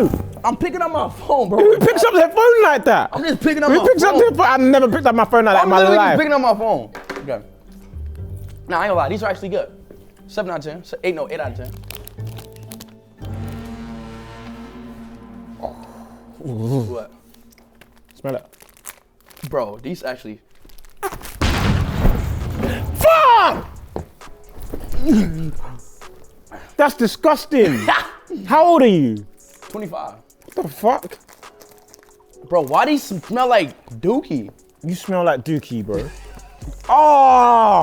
phone? I'm picking up my phone, bro. Who picks up their phone like that? I'm just picking up my phone. Who picks up their phone? I've never picked up my phone like that in my literally life. just picking up my phone. Okay. Nah, I ain't gonna lie. These are actually good. 7 out of 10. 8 out of 10. What? Smell it. Bro, these actually. Fuck! That's disgusting. How old are you? 25. What the fuck? Bro, why these smell like dookie? You smell like dookie, bro. Oh!